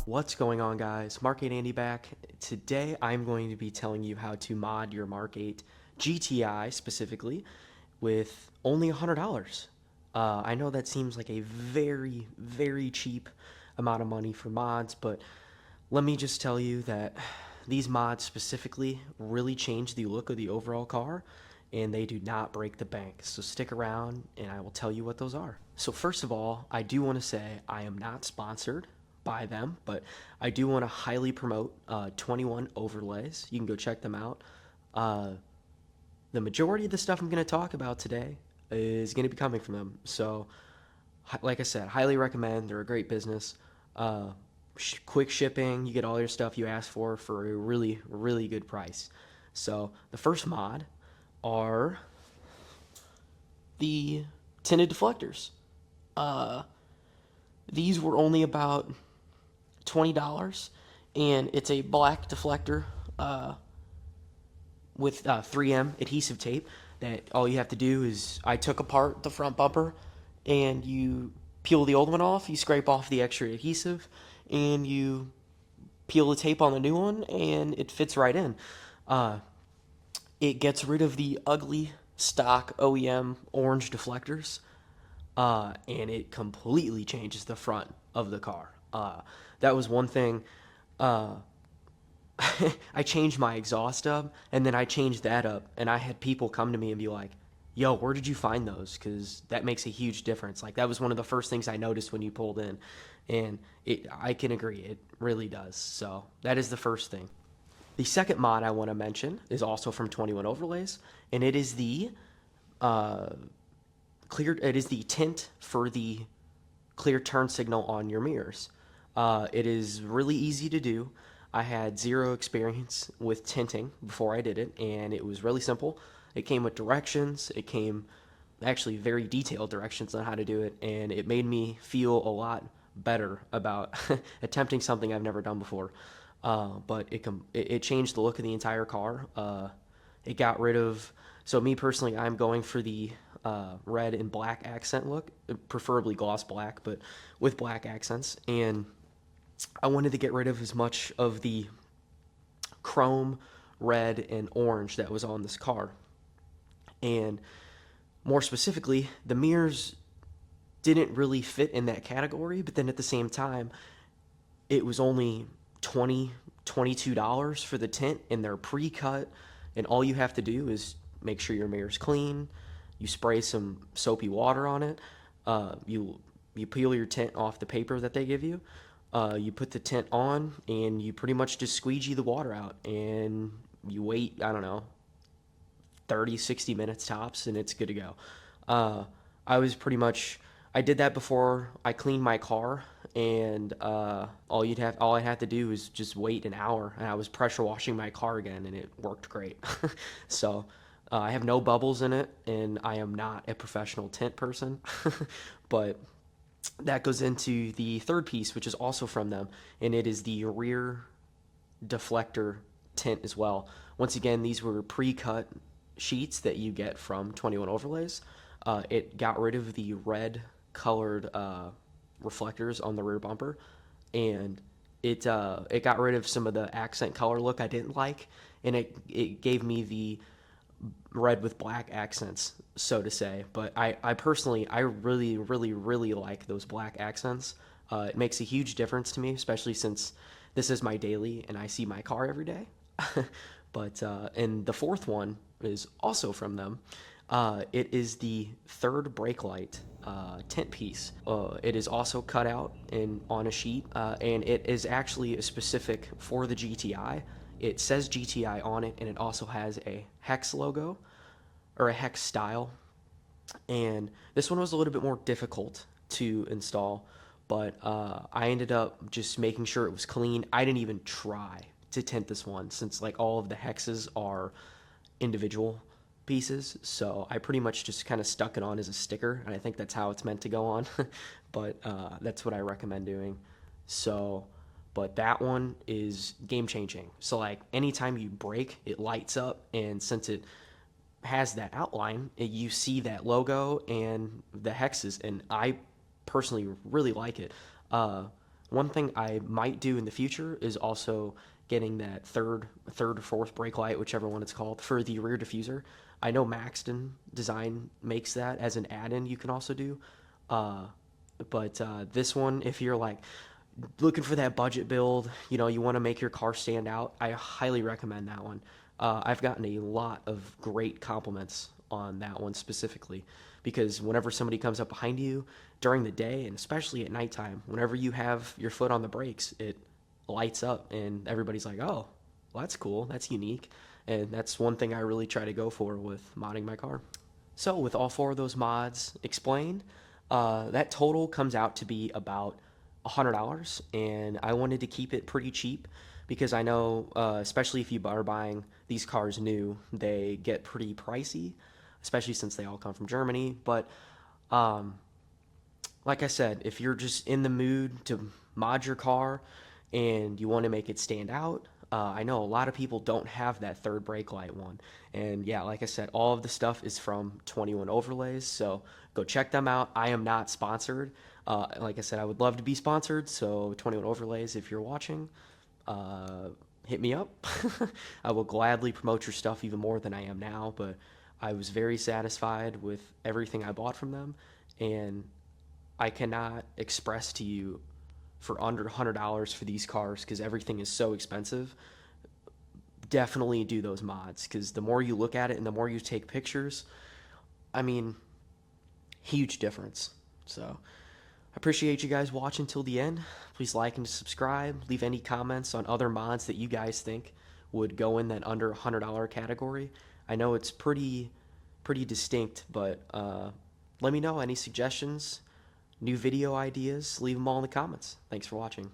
What's going on, guys? Mk8 Andy back. Today I'm going to be telling you how to mod your Mk8 GTI specifically with only $100. I know that seems like a very, very cheap amount of money for mods, but let me just tell you that these mods specifically really change the look of the overall car, and they do not break the bank. So stick around and I will tell you what those are. So first of all, I do want to say I am not sponsored by them, but I do want to highly promote 21 Overlays. You can go check them out. Uh, the majority of the stuff I'm going to talk about today is going to be coming from them. So, like I said, highly recommend. They're a great business. Uh, Quick shipping. You get all your stuff you ask for a really, really good price. So the first mod are the tinted deflectors. Uh, these were only about $20, and it's a black deflector with 3M adhesive tape. That all you have to do is I took apart the front bumper, and you peel the old one off. You scrape off the extra adhesive, and you peel the tape on the new one, and it fits right in. Uh, it gets rid of the ugly stock OEM orange deflectors, and it completely changes the front of the car. That was one thing. Uh, I changed my exhaust up, and then I changed that up, and I had people come to me and be like, "Yo, where did you find those? Because that makes a huge difference." Like that was one of the first things I noticed when you pulled in, and I can agree, it really does. So that is the first thing. The second mod I want to mention is also from 21 Overlays, and it is the uh, It is the tint for the clear turn signal on your mirrors. It is really easy to do. I had zero experience with tinting before I did it, and it was really simple. It came with directions. It came actually very detailed directions on how to do it, and it made me feel a lot better about attempting something I've never done before. But it changed the look of the entire car. It got rid of. So me personally, I'm going for the red and black accent look, preferably gloss black, but with black accents. And I wanted to get rid of as much of the chrome, red, and orange that was on this car. And more specifically, the mirrors didn't really fit in that category, but then at the same time, it was only $22 for the tint, and they're pre-cut, and all you have to do is make sure your mirror's clean. You spray some soapy water on it. You peel your tint off the paper that they give you. You put the tint on, and you pretty much just squeegee the water out, and you wait, I don't know, 30, 60 minutes tops, and it's good to go. Uh, I was pretty much I did that before I cleaned my car, and all I had to do was just wait an hour, and I was pressure washing my car again, and it worked great. So I have no bubbles in it, and I am not a professional tint person, but that goes into the third piece, which is also from them, and it is the rear deflector tint as well. Once again, these were pre-cut sheets that you get from 21 Overlays. It got rid of the red colored reflectors on the rear bumper, and it got rid of some of the accent color look I didn't like, and it gave me the red with black accents, so to say. But I personally, I really, really, really like those black accents. It makes a huge difference to me, especially since this is my daily and I see my car every day. But and the fourth one is also from them. It is the third brake light tint piece. It is also cut out on a sheet, and it is actually a specific for the GTI. It says GTI on it, and it also has a hex logo or a hex style. And this one was a little bit more difficult to install, but I ended up just making sure it was clean. I didn't even try to tint this one since like all of the hexes are individual pieces, so I pretty much just kind of stuck it on as a sticker, and I think that's how it's meant to go on. But that's what I recommend doing. So but that one is game changing. So like anytime you brake, it lights up, and since it has that outline, you see that logo and the hexes, and I personally really like it. One thing I might do in the future is also getting that third or fourth brake light, whichever one it's called, for the rear diffuser. I know Maxton Design makes that as an add-in you can also do. Uh, but this one, if you're like looking for that budget build, you want to make your car stand out, I highly recommend that one. I've gotten a lot of great compliments on that one specifically because whenever somebody comes up behind you during the day and especially at nighttime, whenever you have your foot on the brakes, it lights up and everybody's like, oh, well, that's cool, that's unique. And that's one thing I really try to go for with modding my car. So, with all four of those mods explained, that total comes out to be about $100, and I wanted to keep it pretty cheap because I know, especially if you are buying these cars new, they get pretty pricey, especially since they all come from Germany. But um, like I said, if you're just in the mood to mod your car and you want to make it stand out, I know a lot of people don't have that third brake light one. And yeah, like I said, all of the stuff is from 21 Overlays, so go check them out. I am not sponsored. Like I said, I would love to be sponsored, so 21 Overlays, if you're watching, uh, hit me up. I will gladly promote your stuff even more than I am now, but I was very satisfied with everything I bought from them, and I cannot express to you for under $100 for these cars because everything is so expensive. Definitely do those mods because the more you look at it and the more you take pictures, I mean, huge difference. So I appreciate you guys watching till the end. Please like and subscribe. Leave any comments on other mods that you guys think would go in that under $100 category. I know it's pretty distinct, but let me know any suggestions, new video ideas. Leave them all in the comments. Thanks for watching.